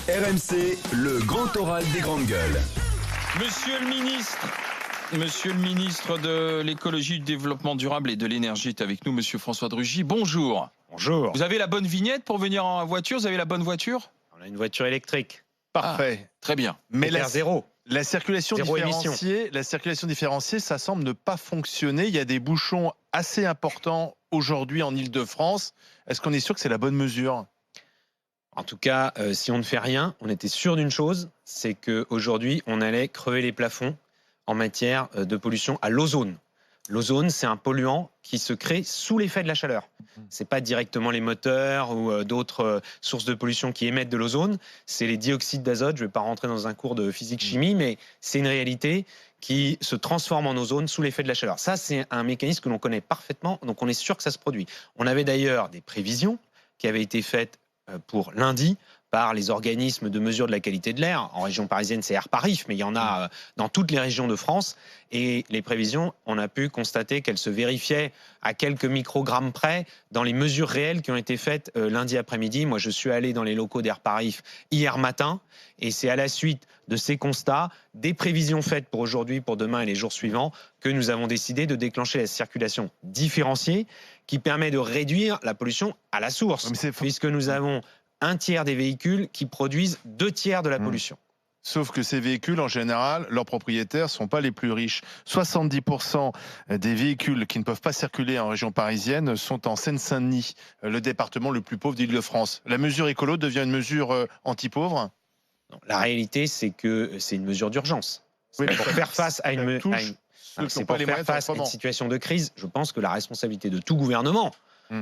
RMC, le grand oral des grandes gueules. Monsieur le ministre de l'écologie, du développement durable et de l'énergie est avec nous, monsieur François de Rugy. Bonjour. Bonjour. Vous avez la bonne vignette pour venir en voiture? Vous avez la bonne voiture? On a une voiture électrique. Parfait. Très bien. Mais zéro. La circulation différenciée, ça semble ne pas fonctionner. Il y a des bouchons assez importants aujourd'hui en Ile-de-France. Est-ce qu'on est sûr que c'est la bonne mesure? En tout cas, si on ne fait rien, on était sûr d'une chose, c'est qu'aujourd'hui, on allait crever les plafonds en matière de pollution à l'ozone. L'ozone, c'est un polluant qui se crée sous l'effet de la chaleur. Ce n'est pas directement les moteurs ou d'autres sources de pollution qui émettent de l'ozone, c'est les dioxydes d'azote. Je ne vais pas rentrer dans un cours de physique-chimie, mais c'est une réalité qui se transforme en ozone sous l'effet de la chaleur. Ça, c'est un mécanisme que l'on connaît parfaitement, donc on est sûr que ça se produit. On avait d'ailleurs des prévisions qui avaient été faites pour lundi par les organismes de mesure de la qualité de l'air. En région parisienne, c'est Airparif, mais il y en a dans toutes les régions de France. Et les prévisions, on a pu constater qu'elles se vérifiaient à quelques microgrammes près dans les mesures réelles qui ont été faites lundi après-midi. Moi, je suis allé dans les locaux d'Airparif hier matin, et c'est à la suite de ces constats, des prévisions faites pour aujourd'hui, pour demain et les jours suivants, que nous avons décidé de déclencher la circulation différenciée qui permet de réduire la pollution à la source, puisque nous avons un tiers des véhicules qui produisent 2 tiers de la pollution. Sauf que ces véhicules, en général, leurs propriétaires ne sont pas les plus riches. 70% des véhicules qui ne peuvent pas circuler en région parisienne sont en Seine-Saint-Denis, le département le plus pauvre d'Île-de-France. La mesure écolo devient une mesure anti-pauvre? La réalité, c'est que c'est une mesure d'urgence. Oui, pour faire face à une une situation de crise. Je pense que la responsabilité de tout gouvernement, au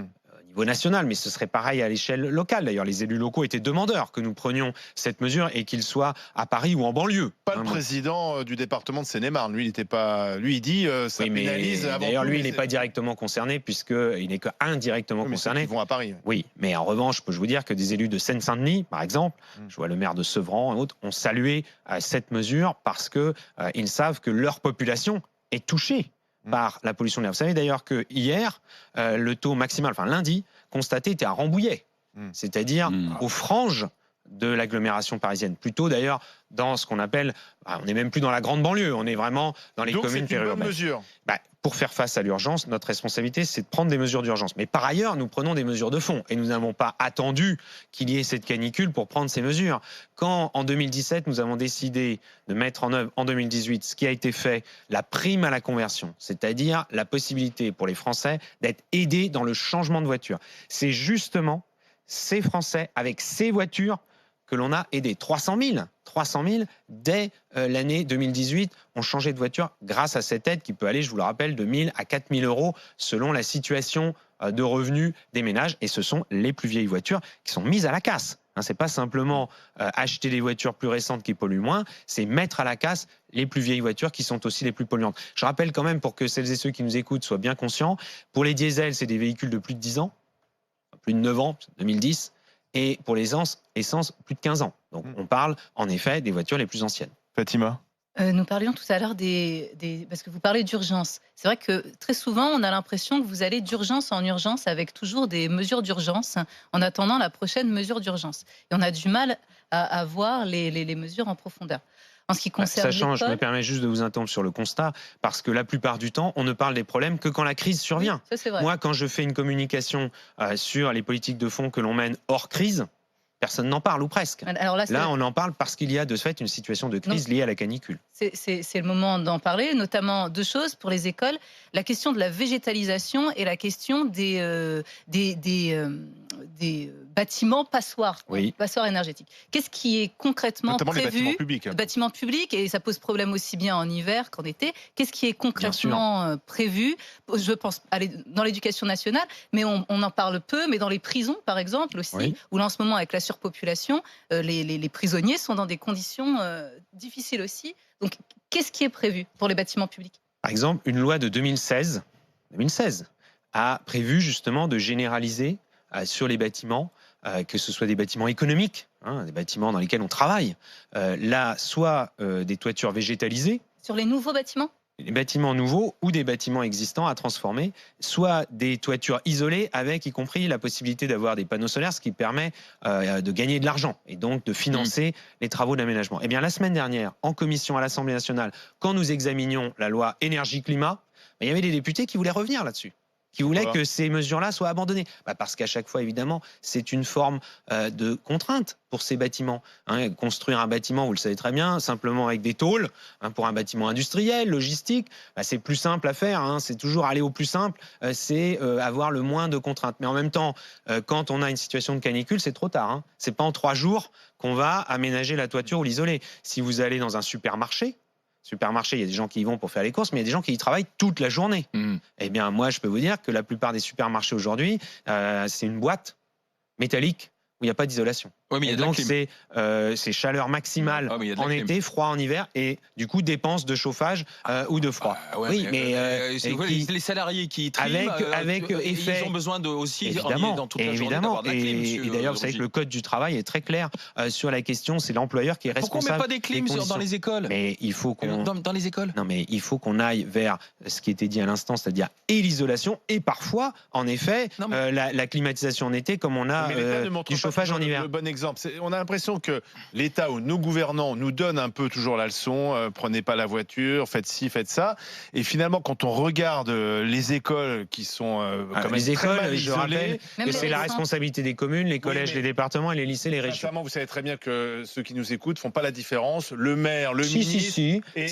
niveau national, mais ce serait pareil à l'échelle locale. D'ailleurs, les élus locaux étaient demandeurs que nous prenions cette mesure et qu'ils soient à Paris ou en banlieue. Pas le président du département de Seine-et-Marne. Lui, il n'était pas. Lui, il dit ça pénalise. D'ailleurs, lui, il n'est pas directement concerné puisqu'il n'est qu'indirectement concerné. Ils vont à Paris. Oui, mais en revanche, je peux vous dire que des élus de Seine-Saint-Denis, par exemple, je vois le maire de Sevran et autres, ont salué cette mesure parce que ils savent que leur population est touchée par la pollution de l'air. Vous savez d'ailleurs que hier, le taux maximal, enfin lundi, constaté était à Rambouillet, c'est-à-dire aux franges de l'agglomération parisienne. Plutôt d'ailleurs dans ce qu'on appelle, on n'est même plus dans la grande banlieue, on est vraiment dans les communes périurbaines. Donc c'est une bonne mesure. Pour faire face à l'urgence, notre responsabilité, c'est de prendre des mesures d'urgence. Mais par ailleurs, nous prenons des mesures de fond. Et nous n'avons pas attendu qu'il y ait cette canicule pour prendre ces mesures. Quand, en 2017, nous avons décidé de mettre en œuvre, en 2018, ce qui a été fait, la prime à la conversion, c'est-à-dire la possibilité pour les Français d'être aidés dans le changement de voiture. C'est justement ces Français, avec ces voitures, que l'on a aidé. 300 000 dès l'année 2018 ont changé de voiture grâce à cette aide qui peut aller, je vous le rappelle, de 1 000 à 4 000 euros selon la situation de revenus des ménages. Et ce sont les plus vieilles voitures qui sont mises à la casse. Ce n'est pas simplement acheter des voitures plus récentes qui polluent moins, c'est mettre à la casse les plus vieilles voitures qui sont aussi les plus polluantes. Je rappelle quand même, pour que celles et ceux qui nous écoutent soient bien conscients, pour les diesels, c'est des véhicules de plus de 10 ans, plus de 9 ans, 2010. Et pour les essence, plus de 15 ans. Donc on parle en effet des voitures les plus anciennes. Fatima? Nous parlions tout à l'heure parce que vous parlez d'urgence. C'est vrai que très souvent, on a l'impression que vous allez d'urgence en urgence avec toujours des mesures d'urgence en attendant la prochaine mesure d'urgence. Et on a du mal à voir les mesures en profondeur. En ce qui concerne ça change, je me permets juste de vous interrompre sur le constat, parce que la plupart du temps, on ne parle des problèmes que quand la crise survient. Oui, ça, c'est vrai. Moi, quand je fais une communication sur les politiques de fond que l'on mène hors crise, personne n'en parle, ou presque. Alors là, on en parle parce qu'il y a de fait une situation de crise liée à la canicule. C'est le moment d'en parler, notamment 2 choses pour les écoles. La question de la végétalisation et la question des bâtiments passoires, passoires énergétiques. Qu'est-ce qui est concrètement notamment prévu? Les bâtiments publics. Bâtiments publics, et ça pose problème aussi bien en hiver qu'en été. Qu'est-ce qui est concrètement prévu? Je pense aller dans l'éducation nationale, mais on en parle peu, mais dans les prisons, par exemple, aussi, où là, en ce moment, avec la surpopulation, les prisonniers sont dans des conditions difficiles aussi. Donc, qu'est-ce qui est prévu pour les bâtiments publics? Par exemple, une loi de 2016 a prévu justement de généraliser sur les bâtiments, que ce soit des bâtiments économiques, des bâtiments dans lesquels on travaille, là, soit des toitures végétalisées. Sur les nouveaux bâtiments? des bâtiments nouveaux ou des bâtiments existants à transformer, soit des toitures isolées avec y compris la possibilité d'avoir des panneaux solaires, ce qui permet de gagner de l'argent et donc de financer les travaux d'aménagement. Eh bien, la semaine dernière, en commission à l'Assemblée nationale, quand nous examinions la loi énergie-climat, il y avait des députés qui voulaient revenir là-dessus, qui voulaient que ces mesures-là soient abandonnées. Parce qu'à chaque fois, évidemment, c'est une forme de contrainte pour ces bâtiments. Construire un bâtiment, vous le savez très bien, simplement avec des tôles, pour un bâtiment industriel, logistique, c'est plus simple à faire. C'est toujours aller au plus simple, c'est avoir le moins de contraintes. Mais en même temps, quand on a une situation de canicule, c'est trop tard. C'est pas en 3 jours qu'on va aménager la toiture ou l'isoler. Si vous allez dans un supermarché, il y a des gens qui y vont pour faire les courses, mais il y a des gens qui y travaillent toute la journée. Eh bien, moi, je peux vous dire que la plupart des supermarchés aujourd'hui, c'est une boîte métallique où il n'y a pas d'isolation. Et donc, c'est chaleur maximale en été, froid en hiver, et du coup, dépenses de chauffage ou de froid. Les salariés qui triment, avec effet, ils ont besoin aussi évidemment, dans toute la journée d'avoir de la clim. Et d'ailleurs, vous savez que le code du travail est très clair sur la question, c'est l'employeur qui est responsable. Pourquoi on met pas des clims dans les écoles? Mais il faut qu'on dans les écoles. Non, mais il faut qu'on aille vers ce qui était dit à l'instant, c'est-à-dire et l'isolation et parfois, en effet, la climatisation en été, comme on a du chauffage en hiver. Le bon exemple. On a l'impression que l'État ou nos gouvernants nous donnent un peu toujours la leçon, prenez pas la voiture, faites ci, faites ça. Et finalement, quand on regarde les écoles qui sont quand même très mal je rappelle isolées, que c'est la responsabilité des communes, les collèges, les départements, et les lycées, les régions. Vous savez très bien que ceux qui nous écoutent font pas la différence. Le maire, le ministre, et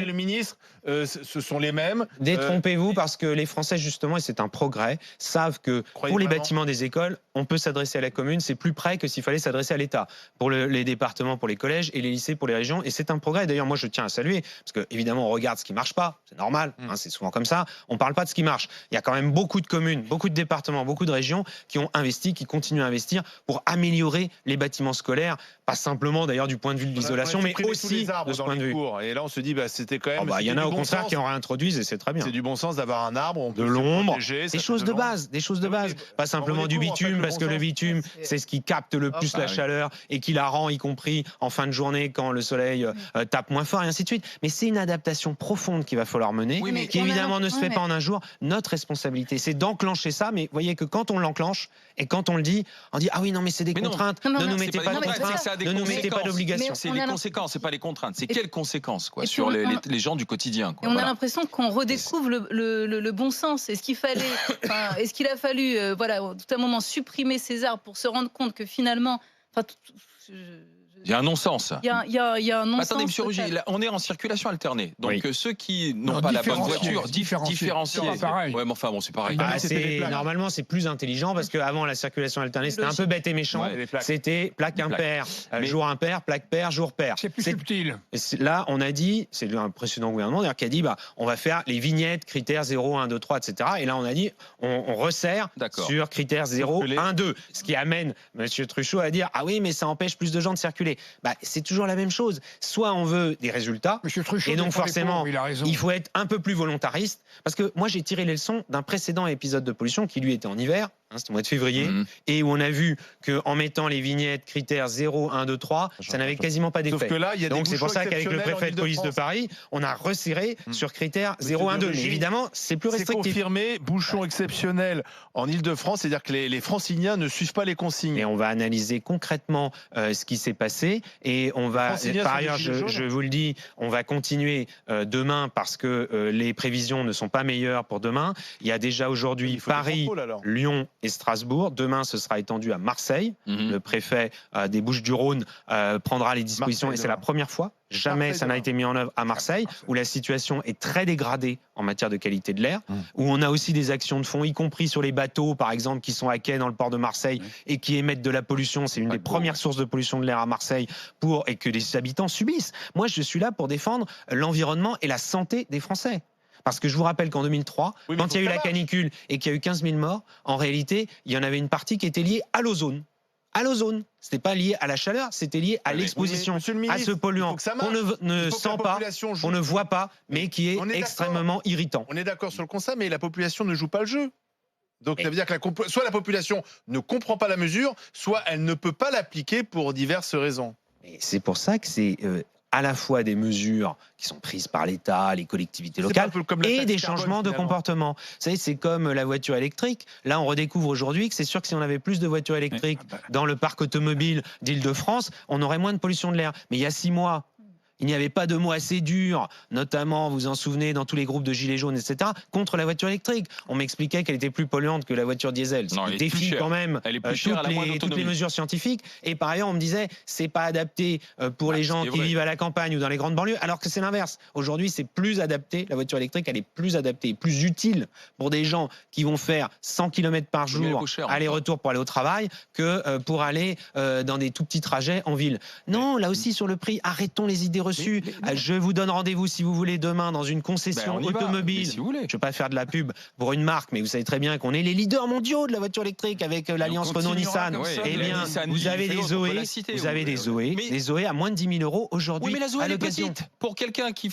le ministre, ce sont les mêmes. Détrompez-vous parce que les Français, justement, et c'est un progrès, savent que pour les bâtiments des écoles, on peut s'adresser à la commune, c'est plus près que s'il fallait s'adresser à l'État. Pour les départements, pour les collèges et les lycées, pour les régions, et c'est un progrès. D'ailleurs, moi, je tiens à saluer, parce que évidemment, on regarde ce qui marche pas, c'est normal, c'est souvent comme ça. On parle pas de ce qui marche. Il y a quand même beaucoup de communes, beaucoup de départements, beaucoup de régions qui ont investi, qui continuent à investir pour améliorer les bâtiments scolaires, pas simplement d'ailleurs du point de vue de l'isolation, mais aussi de ce point de vue. Et là, on se dit, c'était quand même. Il y en a au contraire qui en réintroduisent et c'est très bien. C'est du bon sens d'avoir un arbre, de l'ombre, des choses de base, pas simplement du bitume, parce que le bitume, c'est ce qui capte le plus la chaleur et qui la rend, y compris en fin de journée quand le soleil tape moins fort et ainsi de suite. Mais c'est une adaptation profonde qu'il va falloir mener, qui évidemment ne se fait pas en un jour. Notre responsabilité, c'est d'enclencher ça, mais vous voyez que quand on l'enclenche et quand on le dit, on dit ah oui non mais c'est des contraintes, ne nous mettez pas de contraintes, ne nous mettez pas d'obligations. C'est les conséquences, c'est pas les contraintes. C'est quelles conséquences sur les gens du quotidien. Et on a l'impression qu'on redécouvre le bon sens. Est-ce qu'il fallait, est-ce qu'il a fallu, tout un moment supprimer ces arbres pour se rendre compte que finalement, il y a un non-sens. Il y a un non-sens. Attendez, monsieur Rugy, on est en circulation alternée. Donc ceux qui n'ont pas la bonne voiture, différenciés. Ouais, mais enfin bon, c'est pareil. Normalement, c'est plus intelligent parce qu'avant la circulation alternée, c'était un peu bête et méchant. C'était plaque impair, jour impair, plaque pair, jour pair. C'est plus subtil. Là, on a dit, c'est un précédent gouvernement d'ailleurs qui a dit, on va faire les vignettes, critères 0, 1, 2, 3, etc. Et là, on a dit, on resserre sur critères 0, 1, 2. Ce qui amène monsieur Truchot à dire, ah oui, mais ça empêche plus de gens de circuler. C'est toujours la même chose. Soit on veut des résultats, et donc forcément, il faut être un peu plus volontariste. Parce que moi, j'ai tiré les leçons d'un précédent épisode de pollution qui, lui, était en hiver, c'était au mois de février, et où on a vu qu'en mettant les vignettes critères 0, 1, 2, 3, ça n'avait quasiment pas d'effet. Donc c'est pour ça qu'avec le préfet de police de Paris, on a resserré sur critères 0, 1, 2. Mais évidemment, c'est plus restrictif. C'est confirmé, bouchon exceptionnel en Ile-de-France, c'est-à-dire que les Franciliens ne suivent pas les consignes. Et on va analyser concrètement ce qui s'est passé. Et on va, par ailleurs, je vous le dis, on va continuer demain parce que les prévisions ne sont pas meilleures pour demain. Il y a déjà aujourd'hui Paris, Lyon et Strasbourg. Demain, ce sera étendu à Marseille. Le préfet des Bouches-du-Rhône prendra les dispositions et c'est la première fois. Jamais ça n'a été mis en œuvre à Marseille, où la situation est très dégradée en matière de qualité de l'air, où on a aussi des actions de fond, y compris sur les bateaux, par exemple, qui sont à quai dans le port de Marseille et qui émettent de la pollution. C'est une des premières sources de pollution de l'air à Marseille et que les habitants subissent. Moi, je suis là pour défendre l'environnement et la santé des Français. Parce que je vous rappelle qu'en 2003, quand il y a eu la canicule et qu'il y a eu 15 000 morts, en réalité, il y en avait une partie qui était liée à l'ozone. À l'ozone. Ce n'était pas lié à la chaleur, c'était lié à l'exposition à ce polluant qu'on ne sent pas, qu'on ne voit pas, mais qui est extrêmement irritant. On est d'accord sur le constat, mais la population ne joue pas le jeu. Donc ça veut dire que soit la population ne comprend pas la mesure, soit elle ne peut pas l'appliquer pour diverses raisons. C'est pour ça que c'est à la fois des mesures qui sont prises par l'État, les collectivités locales, et des changements de comportement. Vous savez, c'est comme la voiture électrique. Là, on redécouvre aujourd'hui que c'est sûr que si on avait plus de voitures électriques dans le parc automobile d'Île-de-France, on aurait moins de pollution de l'air. Mais il y a 6 mois, il n'y avait pas de mots assez durs, notamment, vous vous en souvenez, dans tous les groupes de gilets jaunes, etc., contre la voiture électrique. On m'expliquait qu'elle était plus polluante que la voiture diesel. Non, Ce qui défie quand même toutes les mesures scientifiques. Et par ailleurs, on me disait, c'est pas adapté pour les gens qui vivent à la campagne ou dans les grandes banlieues, alors que c'est l'inverse. Aujourd'hui, c'est plus adapté. La voiture électrique, elle est plus adaptée, plus utile pour des gens qui vont faire 100 km par jour, aller-retour pour aller au travail, que pour aller dans des tout petits trajets en ville. Non, là aussi, sur le prix, arrêtons les idées reçues. Je vous donne rendez-vous si vous voulez demain dans une concession automobile. Si je ne veux pas faire de la pub pour une marque, mais vous savez très bien qu'on est les leaders mondiaux de la voiture électrique avec l'alliance Renault-Nissan. Eh bien, vous avez des Zoé, des Zoé à moins de 10 000 euros aujourd'hui. Oui, mais la Zoé, elle est petite. Pour quelqu'un qui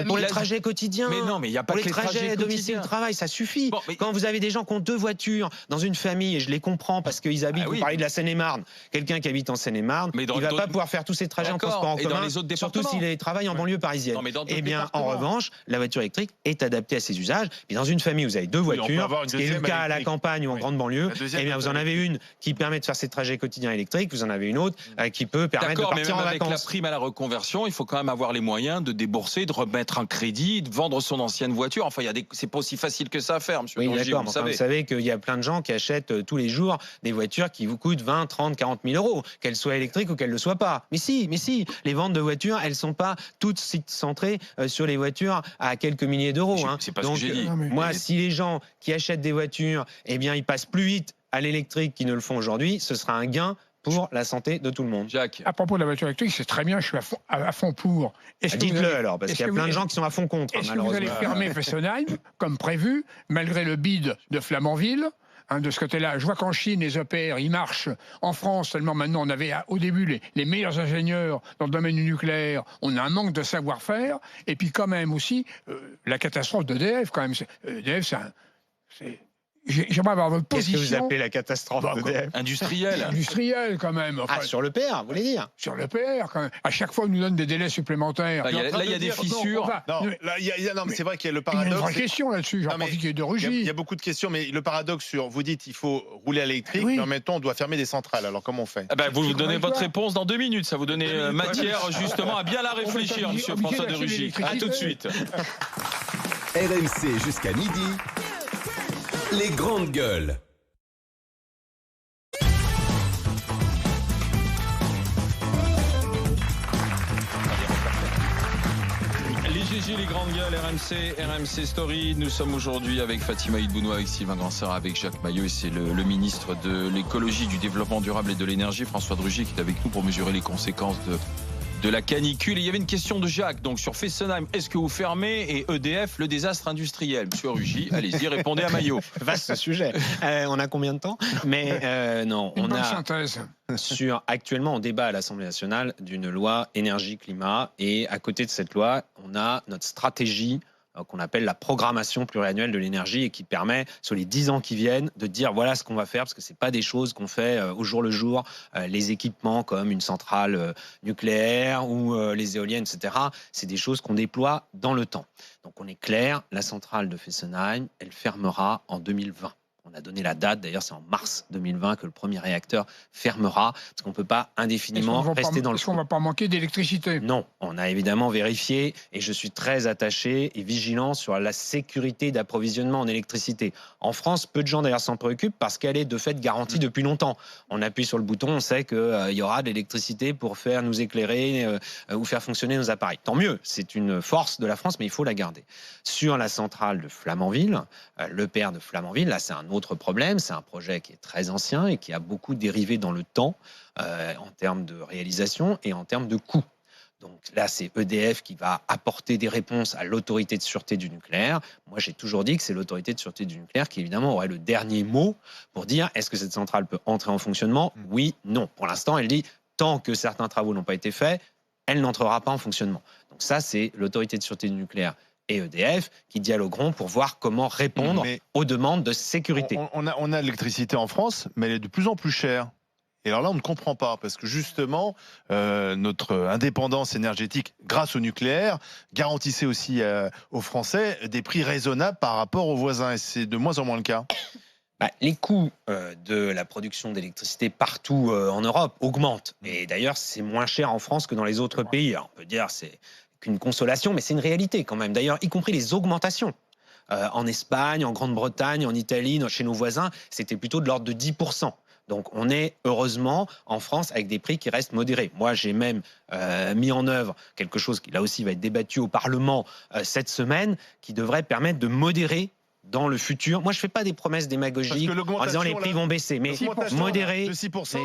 pour les trajets quotidiens. Mais non, mais il n'y a pas pour que les trajets domicile-travail, ça suffit. Bon, quand vous avez des gens qui ont 2 voitures dans une famille, et je les comprends parce qu'ils habitent, vous parlez de la Seine-et-Marne, quelqu'un qui habite en Seine-et-Marne, il ne va pas pouvoir faire tous ses trajets en transport en commun, surtout s'il travaille en banlieue parisienne. Eh bien, en revanche, la voiture électrique est adaptée à ses usages. Et dans une famille, vous avez 2 voitures, ce qui est le cas à la campagne ou en grande banlieue. Eh bien, vous en avez une qui permet de faire ses trajets quotidiens électriques, vous en avez une autre qui peut permettre de partir en vacances. Avec la prime à la reconversion, il faut quand même avoir les moyens de débourser, de remettre un crédit, de vendre son ancienne voiture. Enfin, c'est pas aussi facile que ça à faire, monsieur. Oui, d'accord. Vous savez qu'il y a plein de gens qui achètent tous les jours des voitures qui vous coûtent 20, 30, 40 000 euros, qu'elles soient électriques ou qu'elles ne le soient pas. Mais si, les ventes de voitures, elles sont pas toutes centrées sur les voitures à quelques milliers d'euros. C'est pas ce que j'ai dit. Moi, si les gens qui achètent des voitures, eh bien, ils passent plus vite à l'électrique qu'ils ne le font aujourd'hui, ce sera un gain pour la santé de tout le monde. Jacques. À propos de la voiture électrique, c'est très bien, je suis à fond pour. Dites-le alors, parce qu'il y a plein de gens qui sont à fond contre. Est-ce que vous allez fermer Fessenheim, comme prévu, malgré le bid de Flamanville de ce côté-là, je vois qu'en Chine, les EPR, ils marchent. En France, seulement maintenant, on avait au début les meilleurs ingénieurs dans le domaine du nucléaire. On a un manque de savoir-faire. Et puis quand même aussi, la catastrophe d'EDF, quand même. EDF, c'est... J'aimerais avoir votre position. Qu'est-ce que vous appelez la catastrophe d'EDF ? Industrielle, quand même. Enfin, sur le PR, vous voulez dire ? Sur le PR, quand même. À chaque fois, on nous donne des délais supplémentaires. Là, il y a des fissures. Non, mais c'est vrai qu'il y a le paradoxe. Il y a une vraie question là-dessus. J'en profite qu'il y ait de Rugy. Il y a beaucoup de questions, mais le paradoxe sur, vous dites, il faut rouler à l'électrique, mais en même temps, on doit fermer des centrales. Alors, comment on fait ? Vous vous donnez votre réponse dans 2 minutes. Ça vous donne matière, justement, à bien la réfléchir, monsieur François de Rugy. À tout de suite. RMC jusqu'à midi. Les grandes gueules. Les GG, les grandes gueules, RMC Story. Nous sommes aujourd'hui avec Fatima Idbounoua, avec Sylvain Gransera, avec Jacques Maillot, et c'est le ministre de l'écologie, du développement durable et de l'énergie, François de Rugy, qui est avec nous pour mesurer les conséquences de la canicule. Et il y avait une question de Jacques, donc sur Fessenheim, est-ce que vous fermez, et EDF, le désastre industriel ? Monsieur Rugy, allez-y, répondez à Maillot. Vaste sujet. On a combien de temps ? Mais non, on a synthèse. Actuellement, on débat à l'Assemblée nationale d'une loi énergie-climat, et à côté de cette loi, on a notre stratégie qu'on appelle la programmation pluriannuelle de l'énergie, et qui permet, sur les 10 ans qui viennent, de dire voilà ce qu'on va faire, parce que ce n'est pas des choses qu'on fait au jour le jour, les équipements comme une centrale nucléaire ou les éoliennes, etc. C'est des choses qu'on déploie dans le temps. Donc on est clair, la centrale de Fessenheim, elle fermera en 2020. On a donné la date, d'ailleurs c'est en mars 2020 que le premier réacteur fermera, parce qu'on ne peut pas indéfiniment rester dans le... Est-ce qu'on ne va pas manquer d'électricité ? Non, on a évidemment vérifié, et je suis très attaché et vigilant sur la sécurité d'approvisionnement en électricité. En France, peu de gens d'ailleurs s'en préoccupent, parce qu'elle est de fait garantie depuis longtemps. On appuie sur le bouton, on sait qu'il y aura de l'électricité pour faire nous éclairer ou faire fonctionner nos appareils. Tant mieux, c'est une force de la France, mais il faut la garder. Sur la centrale de Flamanville, l'EPR de Flamanville, là c'est un autre problème, c'est un projet qui est très ancien et qui a beaucoup dérivé dans le temps en termes de réalisation et en termes de coûts. Donc là, c'est EDF qui va apporter des réponses à l'autorité de sûreté du nucléaire. Moi, j'ai toujours dit que c'est l'autorité de sûreté du nucléaire qui, évidemment, aurait le dernier mot pour dire est-ce que cette centrale peut entrer en fonctionnement ? Oui, non. Pour l'instant, elle dit tant que certains travaux n'ont pas été faits, elle n'entrera pas en fonctionnement. Donc ça, c'est l'autorité de sûreté du nucléaire et EDF qui dialogueront pour voir comment répondre aux demandes de sécurité. On a l'électricité en France, mais elle est de plus en plus chère. Et alors là, on ne comprend pas, parce que justement, notre indépendance énergétique, grâce au nucléaire, garantissait aussi aux Français des prix raisonnables par rapport aux voisins. Et c'est de moins en moins le cas. Les coûts de la production d'électricité partout en Europe augmentent. Et d'ailleurs, c'est moins cher en France que dans les autres pays. Alors, on peut dire c'est qu'une consolation, mais c'est une réalité quand même. D'ailleurs, y compris les augmentations. En Espagne, en Grande-Bretagne, en Italie, chez nos voisins, c'était plutôt de l'ordre de 10%. Donc on est heureusement en France avec des prix qui restent modérés. Moi j'ai même mis en œuvre quelque chose qui là aussi va être débattu au Parlement cette semaine, qui devrait permettre de modérer dans le futur. Moi, je ne fais pas des promesses démagogiques en disant les prix vont baisser, mais modérer. De 6%,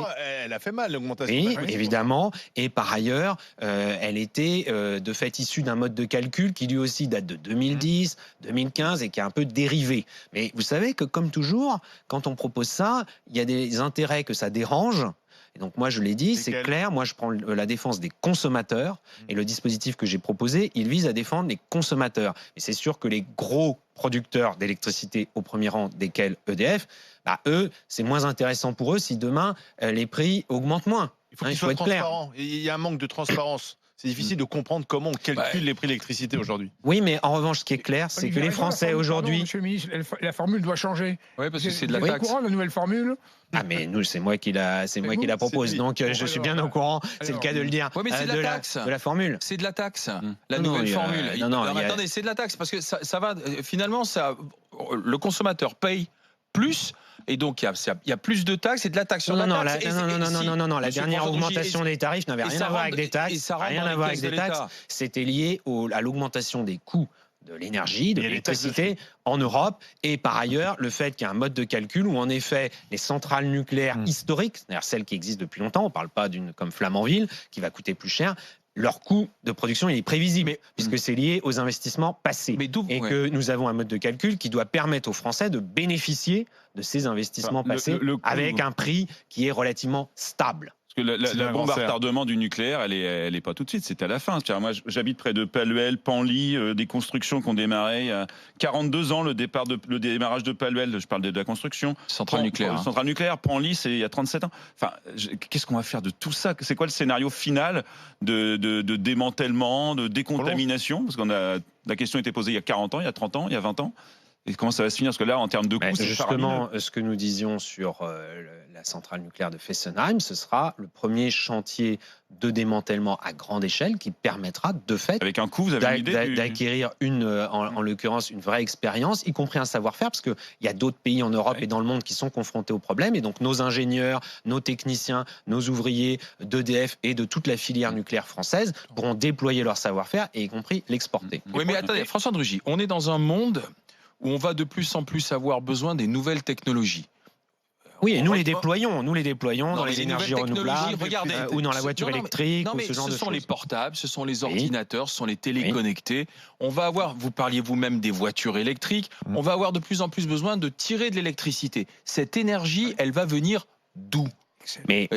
elle a fait mal, l'augmentation. Oui, évidemment. Et par ailleurs, elle était de fait issue d'un mode de calcul qui lui aussi date de 2010, 2015 et qui est un peu dérivé. Mais vous savez que, comme toujours, quand on propose ça, il y a des intérêts que ça dérange. Et donc moi je l'ai dit, c'est clair, moi je prends la défense des consommateurs et le dispositif que j'ai proposé, il vise à défendre les consommateurs. Et c'est sûr que les gros producteurs d'électricité, au premier rang desquels EDF, eux, c'est moins intéressant pour eux si demain les prix augmentent moins. Il faut qu'ils soient transparents. Il y a un manque de transparence. C'est difficile de comprendre comment on calcule les prix de l'électricité aujourd'hui. Oui, mais en revanche, ce qui est clair, c'est que les Français aujourd'hui... Monsieur le ministre, la formule doit changer. Oui, parce que c'est de la taxe. taxe. Au courant de la nouvelle formule? Mais nous, c'est moi qui la propose. Donc, je suis bien au courant. C'est le cas de le dire. Oui, mais c'est de la taxe. De la formule. C'est de la taxe. La nouvelle formule. Attendez, c'est de la taxe parce que ça va. Finalement, le consommateur paye plus. Et donc, il y a plus de taxes et de la taxe sur la taxe. Non. La dernière augmentation des tarifs n'avait rien à voir avec des taxes. Rien à voir avec des taxes. C'était lié à l'augmentation des coûts de l'énergie, de l'électricité en Europe. Et par ailleurs, le fait qu'il y a un mode de calcul où, en effet, les centrales nucléaires historiques, c'est-à-dire celles qui existent depuis longtemps, on ne parle pas d'une comme Flamanville, qui va coûter plus cher, leur coût de production il est prévisible, puisque c'est lié aux investissements passés. Que nous avons un mode de calcul qui doit permettre aux Français de bénéficier de ces investissements passés avec un prix qui est relativement stable. Parce que la bombe à retardement du nucléaire, elle est pas tout de suite, c'est à la fin. Moi, j'habite près de Paluel, Panly, des constructions qui ont démarré il y a 42 ans, le démarrage de Paluel, je parle de la construction. Centrale nucléaire. Centrale nucléaire, Panly, c'est il y a 37 ans. Enfin, qu'est-ce qu'on va faire de tout ça? C'est quoi le scénario final de démantèlement, de décontamination? Parce la question était posée il y a 40 ans, il y a 30 ans, il y a 20 ans. Et comment ça va se finir? Parce que là, en termes de coûts, c'est justement ce que nous disions sur la centrale nucléaire de Fessenheim, ce sera le premier chantier de démantèlement à grande échelle qui permettra de fait avec un coût, vous avez une idée d'acquérir en l'occurrence une vraie expérience, y compris un savoir-faire, parce qu'il y a d'autres pays en Europe et dans le monde qui sont confrontés au problème. Et donc nos ingénieurs, nos techniciens, nos ouvriers d'EDF et de toute la filière nucléaire française pourront déployer leur savoir-faire et y compris l'exporter. Oui, mais attendez, François de Rugy, on est dans un monde où on va de plus en plus avoir besoin des nouvelles technologies. Oui, et nous les déployons dans les énergies renouvelables, ou dans la voiture électrique, ou ce genre de choses. Ce sont les portables, ce sont les ordinateurs, ce sont les téléconnectés. On va avoir, vous parliez vous-même des voitures électriques, on va avoir de plus en plus besoin de tirer de l'électricité. Cette énergie, elle va venir d'où? Mais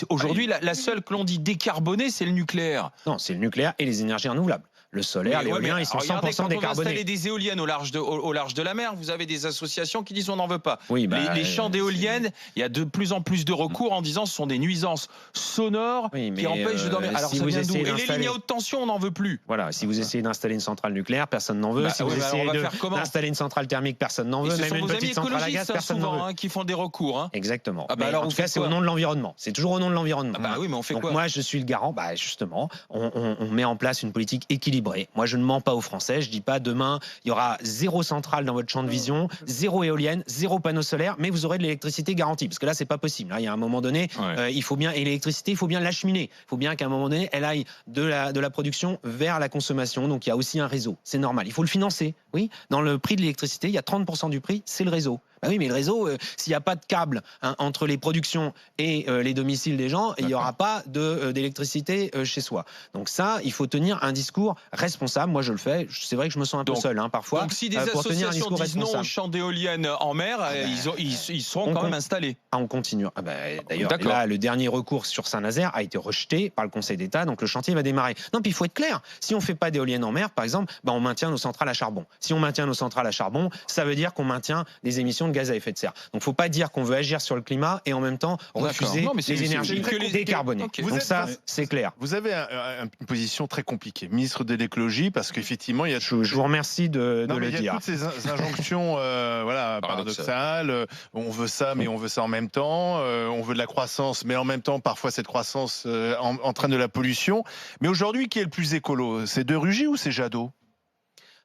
aujourd'hui, la seule que l'on dit décarbonée, c'est le nucléaire. Non, c'est le nucléaire et les énergies renouvelables. Le solaire, l'éolien, ils sont 100% décarbonés. Quand on va installer des éoliennes au large de la mer, vous avez des associations qui disent on n'en veut pas. Oui, les champs d'éoliennes, il y a de plus en plus de recours en disant ce sont des nuisances sonores qui empêchent de dormir. Alors ça vient d'où? Et les lignes à haute tension, on n'en veut plus. Voilà, si vous essayez d'installer une centrale nucléaire, personne n'en veut. Si vous essayez d'installer une centrale thermique, personne n'en veut. Même une petite centrale à gaz, personne n'en veut. Qui font des recours. Exactement. En tout cas, c'est au nom de l'environnement. C'est toujours au nom de l'environnement. Oui, mais on fait quoi? Donc moi, je suis le garant. Justement, on met en place une politique équilibrée. Moi, je ne mens pas aux Français. Je dis pas demain il y aura 0 centrale dans votre champ de vision, 0 éolienne, 0 panneau solaire, mais vous aurez de l'électricité garantie. Parce que là, c'est pas possible. Là, il y a un moment donné, il faut bien, et l'électricité, il faut bien l'acheminer. Il faut bien qu'à un moment donné, elle aille de la production vers la consommation. Donc il y a aussi un réseau. C'est normal. Il faut le financer. Oui. Dans le prix de l'électricité, il y a 30% du prix, c'est le réseau. Oui, mais le réseau, s'il n'y a pas de câble entre les productions et les domiciles des gens, il n'y aura pas d'électricité chez soi. Donc ça, il faut tenir un discours responsable. Moi, je le fais. C'est vrai que je me sens un peu seul parfois. Donc si des associations disent non aux champs d'éoliennes en mer, ils seront quand même installés. On continue. D'ailleurs, là, le dernier recours sur Saint-Nazaire a été rejeté par le Conseil d'État, donc le chantier va démarrer. Non, puis il faut être clair. Si on ne fait pas d'éoliennes en mer, par exemple, on maintient nos centrales à charbon. Si on maintient nos centrales à charbon, ça veut dire qu'on maintient des émissions de gaz à effet de serre. Donc, il ne faut pas dire qu'on veut agir sur le climat et en même temps refuser Non, mais c'est- les c'est- énergies que les- décarbonées. Ok. Donc ça, c'est clair. Vous avez une position très compliquée, ministre de l'écologie, parce qu'effectivement, il y a... Je vous remercie de Non, mais le il y a dire. toutes ces injonctions voilà, paradoxales. On veut ça, mais on veut ça en même temps. On veut de la croissance, mais en même temps, parfois, cette croissance entraîne de la pollution. Mais aujourd'hui, qui est le plus écolo? C'est De Rugy ou c'est Jadot?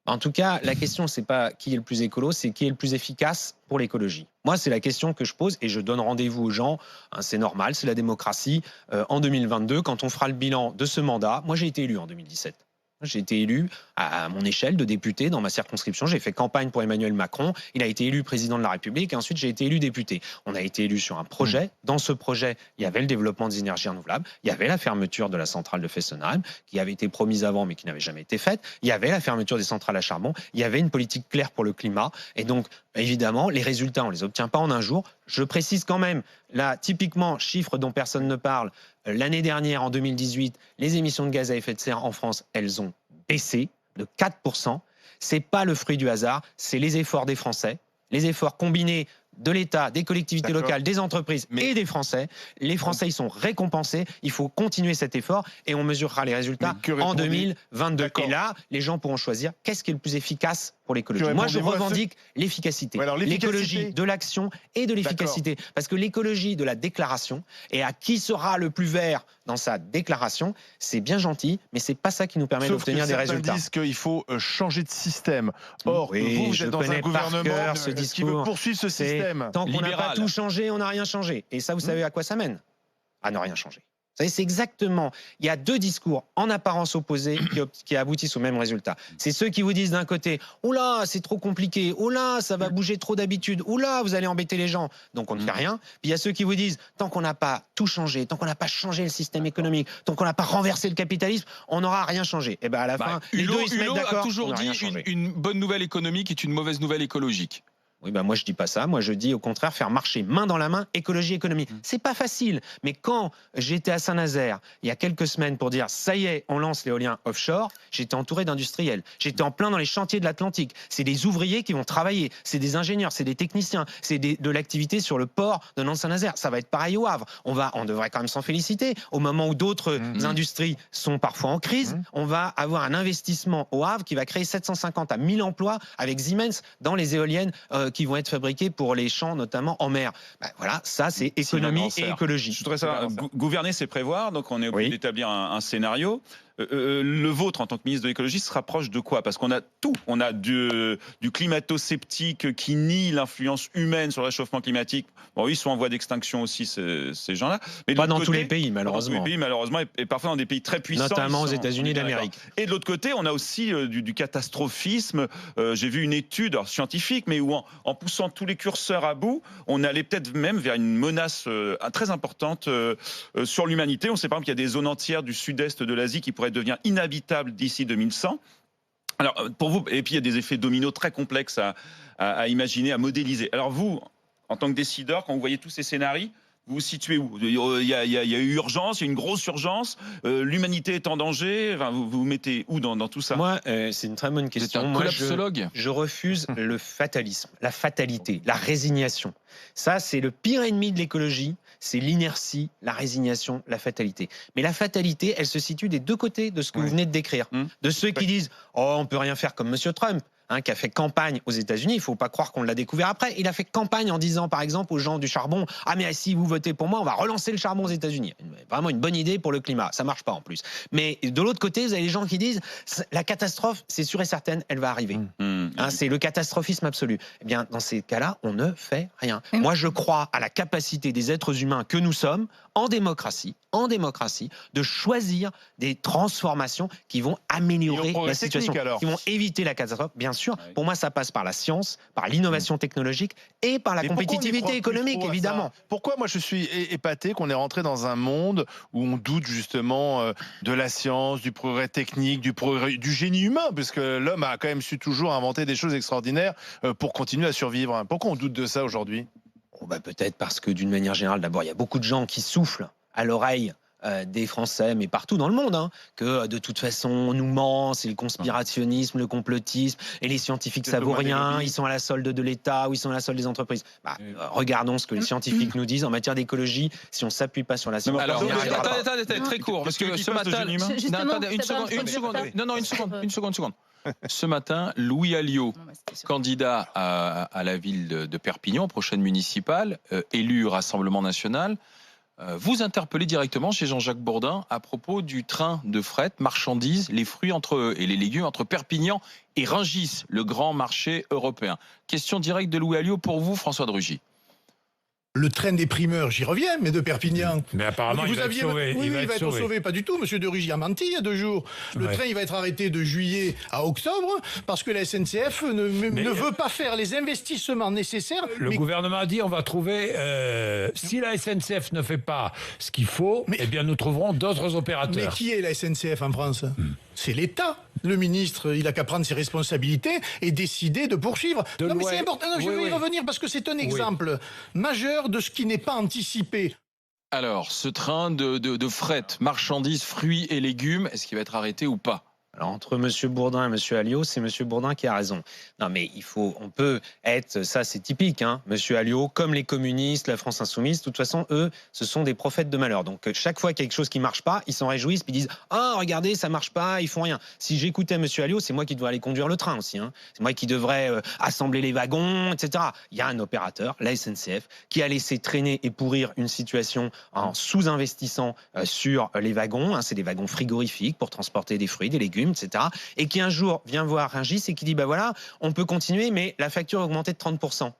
En tout cas, la question, c'est pas qui est le plus écolo, c'est qui est le plus efficace pour l'écologie. Moi, c'est la question que je pose et je donne rendez-vous aux gens. Hein, c'est normal, c'est la démocratie. En 2022, quand on fera le bilan de ce mandat, moi, j'ai été élu en 2017. J'ai été élu à mon échelle de député dans ma circonscription. J'ai fait campagne pour Emmanuel Macron. Il a été élu président de la République et ensuite j'ai été élu député. On a été élu sur un projet. Dans ce projet, il y avait le développement des énergies renouvelables. Il y avait la fermeture de la centrale de Fessenheim qui avait été promise avant mais qui n'avait jamais été faite. Il y avait la fermeture des centrales à charbon. Il y avait une politique claire pour le climat. Et donc, évidemment, les résultats, on ne les obtient pas en un jour. Je précise quand même, là, typiquement, chiffre dont personne ne parle, l'année dernière, en 2018, les émissions de gaz à effet de serre en France, elles ont baissé de 4%. C'est pas le fruit du hasard, c'est les efforts des Français, les efforts combinés de l'État, des collectivités locales, des entreprises et des Français. Les Français, ils sont récompensés. Il faut continuer cet effort et on mesurera les résultats en 2022. Et là, les gens pourront choisir qu'est-ce qui est le plus efficace pour l'écologie. Moi, je revendique l'efficacité. L'écologie de l'action et de l'efficacité. Parce que l'écologie de la déclaration et à qui sera le plus vert dans sa déclaration, c'est bien gentil, mais c'est pas ça qui nous permet d'obtenir des résultats. Certains disent qu'il faut changer de système. Or, vous êtes dans un gouvernement qui veut poursuivre ce système. Tant qu'on n'a pas tout changé, on n'a rien changé. Et ça, vous savez à quoi ça mène? À ne rien changer. Vous savez, c'est exactement... Il y a deux discours en apparence opposés qui aboutissent au même résultat. C'est ceux qui vous disent d'un côté « Oh là, c'est trop compliqué. Oh là, ça va bouger trop d'habitude. Oh là, vous allez embêter les gens. » Donc on ne fait rien. Puis il y a ceux qui vous disent « Tant qu'on n'a pas tout changé, tant qu'on n'a pas changé le système économique, tant qu'on n'a pas renversé le capitalisme, on n'aura rien changé. » Et bien à la fin, les deux, ils se mettent d'accord. a toujours dit une bonne nouvelle économique est une mauvaise nouvelle écologique. Oui, ben moi je dis pas ça. Moi je dis au contraire faire marcher main dans la main écologie économie. C'est pas facile, mais quand j'étais à Saint-Nazaire il y a quelques semaines pour dire ça y est, on lance l'éolien offshore, j'étais entouré d'industriels. J'étais en plein dans les chantiers de l'Atlantique. C'est des ouvriers qui vont travailler, c'est des ingénieurs, c'est des techniciens, c'est de l'activité sur le port de Nantes-Saint-Nazaire. Ça va être pareil au Havre. On devrait quand même s'en féliciter. Au moment où d'autres industries sont parfois en crise, on va avoir un investissement au Havre qui va créer 750 à 1000 emplois avec Siemens dans les éoliennes qui vont être fabriqués pour les champs, notamment en mer. Ben voilà, ça c'est économie et écologie. Je voudrais savoir, gouverner c'est prévoir, donc on est obligé d'établir un scénario. Le vôtre en tant que ministre de l'écologie se rapproche de quoi? Parce qu'on a tout. On a du climato-sceptique qui nie l'influence humaine sur le réchauffement climatique. Bon, ils sont en voie d'extinction aussi, ces gens-là. Mais pas dans tous les pays, malheureusement. Dans tous les pays, malheureusement, et parfois dans des pays très puissants. Notamment aux États-Unis d'Amérique. Et de l'autre côté, on a aussi du catastrophisme. J'ai vu une étude scientifique, mais où en poussant tous les curseurs à bout, on allait peut-être même vers une menace très importante sur l'humanité. On sait par exemple qu'il y a des zones entières du sud-est de l'Asie qui pourraient devenir inhabitable d'ici 2100. Alors, pour vous, et puis il y a des effets dominos très complexes à imaginer, à modéliser. Alors vous, en tant que décideur, quand vous voyez tous ces scénarios, vous vous situez où? Il y a eu urgence, il y a une grosse urgence, l'humanité est en danger, enfin, vous vous mettez où dans tout ça? Moi, c'est une très bonne question. Moi, je refuse le fatalisme, la fatalité, la résignation. Ça, c'est le pire ennemi de l'écologie, c'est l'inertie, la résignation, la fatalité. Mais la fatalité, elle se situe des deux côtés de ce que vous venez de décrire. De ceux qui disent « Oh, on peut rien faire comme M. Trump ». Qui a fait campagne aux États-Unis, il ne faut pas croire qu'on l'a découvert après. Il a fait campagne en disant, par exemple, aux gens du charbon, « Ah, mais si vous votez pour moi, on va relancer le charbon aux États-Unis. » Vraiment une bonne idée pour le climat. Ça ne marche pas en plus. Mais de l'autre côté, vous avez les gens qui disent, la catastrophe, c'est sûr et certaine, elle va arriver. C'est le catastrophisme absolu. Eh bien, dans ces cas-là, on ne fait rien. Moi, je crois à la capacité des êtres humains que nous sommes, en démocratie, de choisir des transformations qui vont améliorer la situation, qui vont éviter la catastrophe. Bien sûr, pour moi, ça passe par la science, par l'innovation technologique et par la compétitivité économique, évidemment. Pourquoi moi je suis épaté qu'on est rentré dans un monde où on doute justement de la science, du progrès technique, du génie humain, puisque l'homme a quand même su toujours inventer des choses extraordinaires pour continuer à survivre. Pourquoi on doute de ça aujourd'hui? Peut-être parce que d'une manière générale, d'abord, il y a beaucoup de gens qui soufflent à l'oreille des Français, mais partout dans le monde, hein, que de toute façon on nous ment, c'est le conspirationnisme, le complotisme, et les scientifiques ça vaut rien, ils sont à la solde de l'État ou ils sont à la solde des entreprises. Regardons ce que les scientifiques nous disent en matière d'écologie. Si on s'appuie pas sur la science, alors, attendez, pas. très court, parce que ce matin, une seconde. Ce matin, Louis Alliot, candidat à la ville de Perpignan, prochaine municipale, élu Rassemblement National, vous interpellez directement chez Jean-Jacques Bourdin à propos du train de fret, marchandises, les fruits et les légumes entre Perpignan et Rungis, le grand marché européen. Question directe de Louis Alliot pour vous, François de Rugy. Le train des primeurs, j'y reviens, mais de Perpignan. Mais apparemment, il va être sauvé. Oui, il va être sauvé. Pas du tout. Monsieur de Rugy a menti il y a 2 jours. Le train, il va être arrêté de juillet à octobre parce que la SNCF ne veut pas faire les investissements nécessaires. Le gouvernement a dit on va trouver... si la SNCF ne fait pas ce qu'il faut, eh bien nous trouverons d'autres opérateurs. Mais qui est la SNCF en France ? C'est l'État. Le ministre, il a qu'à prendre ses responsabilités et décider de poursuivre. Mais c'est important. Je vais y revenir parce que c'est un exemple majeur de ce qui n'est pas anticipé. Alors, ce train de fret, marchandises, fruits et légumes, est-ce qu'il va être arrêté ou pas ? Alors, entre M. Bourdin et M. Alliot, c'est M. Bourdin qui a raison. Non, mais on peut être, ça c'est typique, hein, M. Alliot, comme les communistes, la France insoumise, de toute façon, eux, ce sont des prophètes de malheur. Donc, chaque fois qu'il y a quelque chose qui marche pas, ils s'en réjouissent, puis ils disent « Ah, regardez, ça marche pas, ils font rien ». Si j'écoutais M. Alliot, c'est moi qui devrais aller conduire le train aussi. Hein. C'est moi qui devrais assembler les wagons, etc. Il y a un opérateur, la SNCF, qui a laissé traîner et pourrir une situation en sous-investissant sur les wagons. Hein, c'est des wagons frigorifiques pour transporter des fruits, des légumes, etc. Et qui un jour vient voir Rungis et qui dit, bah voilà, on peut continuer, mais la facture a augmenté de 30%.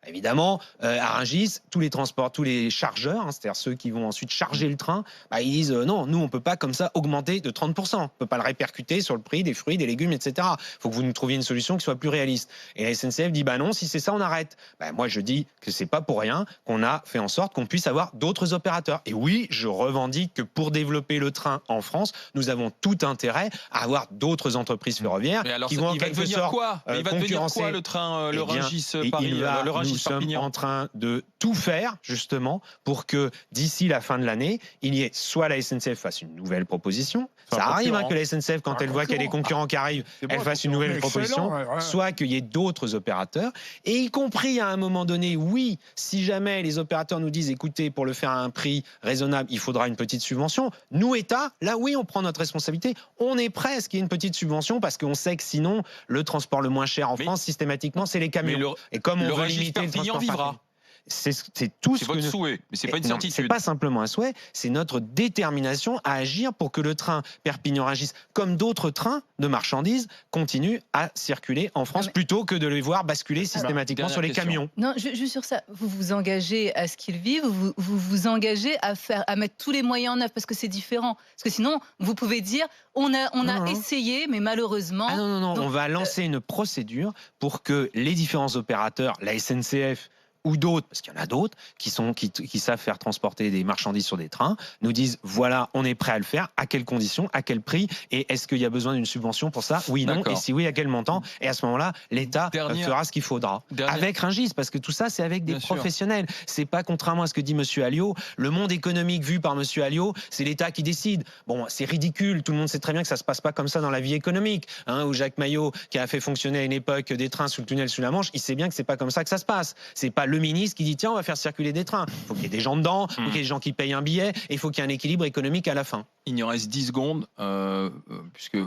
Évidemment, à Rungis, tous les transports, tous les chargeurs, hein, c'est-à-dire ceux qui vont ensuite charger le train, bah, ils disent non, nous on peut pas comme ça augmenter de 30%. On peut pas le répercuter sur le prix des fruits, des légumes, etc. Il faut que vous nous trouviez une solution qui soit plus réaliste. Et la SNCF dit bah non, si c'est ça, on arrête. Bah, moi je dis que c'est pas pour rien qu'on a fait en sorte qu'on puisse avoir d'autres opérateurs. Et oui, je revendique que pour développer le train en France, nous avons tout intérêt à avoir d'autres entreprises ferroviaires qui vont en quelque sorte il va devenir quoi le train, le Rungis Paris, le Rungis? Nous sommes en train de tout faire, justement, pour que d'ici la fin de l'année, il y ait soit la SNCF fasse une nouvelle proposition. Ça arrive hein, que la SNCF, quand elle voit qu'il y a des concurrents qui arrivent, elle fasse une nouvelle proposition. Soit qu'il y ait d'autres opérateurs. Et y compris à un moment donné, oui, si jamais les opérateurs nous disent, écoutez, pour le faire à un prix raisonnable, il faudra une petite subvention. Nous, État, là, oui, on prend notre responsabilité. On est prêt à ce qu'il y ait une petite subvention parce qu'on sait que sinon, le transport le moins cher en France, systématiquement, c'est les camions. Et comme on veut limiter Perpignan vivra. C'est tout ce que votre souhait, mais c'est pas une certitude. C'est pas simplement un souhait, c'est notre détermination à agir pour que le train Perpignan-Rungis, comme d'autres trains de marchandises, continue à circuler en France plutôt que de les voir basculer systématiquement sur les camions. Non, juste sur ça, vous vous engagez à ce qu'ils vivent, vous vous engagez à mettre tous les moyens en œuvre parce que c'est différent. Parce que sinon, vous pouvez dire on a essayé, mais malheureusement. Ah non, on va lancer une procédure pour que les différents opérateurs, la SNCF, ou d'autres, parce qu'il y en a d'autres qui savent faire transporter des marchandises sur des trains, nous disent voilà, on est prêt à le faire, à quelles conditions, à quel prix, et est-ce qu'il y a besoin d'une subvention pour ça? Oui, non, et si oui, à quel montant? Et à ce moment-là, l'État fera ce qu'il faudra. Avec Rungis, parce que tout ça, c'est avec des professionnels. C'est pas contrairement à ce que dit Monsieur Alliot, le monde économique vu par Monsieur Alliot, c'est l'État qui décide. Bon, c'est ridicule, tout le monde sait très bien que ça se passe pas comme ça dans la vie économique. Hein, où Jacques Maillot, qui a fait fonctionner à une époque des trains sous le tunnel sous la Manche, il sait bien que c'est pas comme ça que ça se passe. C'est pas le ministre qui dit tiens on va faire circuler des trains. Il faut qu'il y ait des gens dedans, il faut qu'il y ait des gens qui payent un billet, et il faut qu'il y ait un équilibre économique à la fin. Il nous reste 10 secondes, puisque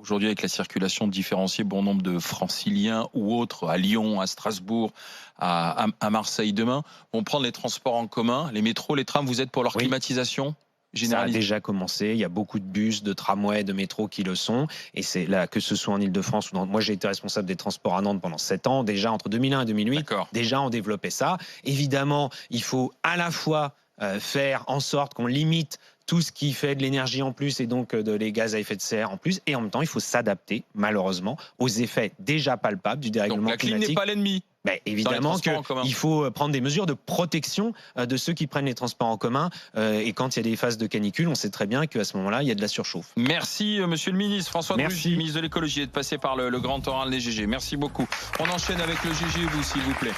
aujourd'hui avec la circulation différenciée, bon nombre de franciliens ou autres à Lyon, à Strasbourg, à Marseille demain, vont prendre les transports en commun, les métros, les trams, vous êtes pour leur climatisation ? Ça a déjà commencé, il y a beaucoup de bus, de tramways, de métros qui le sont, et c'est là, que ce soit en Ile-de-France ou moi j'ai été responsable des transports à Nantes pendant 7 ans, déjà entre 2001 et 2008, déjà on développait ça. Évidemment, il faut à la fois faire en sorte qu'on limite tout ce qui fait de l'énergie en plus et donc les gaz à effet de serre en plus, et en même temps il faut s'adapter malheureusement aux effets déjà palpables du dérèglement climatique. Donc la clim n'est pas l'ennemi. Ben, évidemment qu'il faut prendre des mesures de protection de ceux qui prennent les transports en commun. Et quand il y a des phases de canicule, on sait très bien qu'à ce moment-là, il y a de la surchauffe. Merci, monsieur le ministre. François de Rugy, ministre de l'écologie, d'être passé par le grand oral des GG. Merci beaucoup. On enchaîne avec le GG, vous, s'il vous plaît.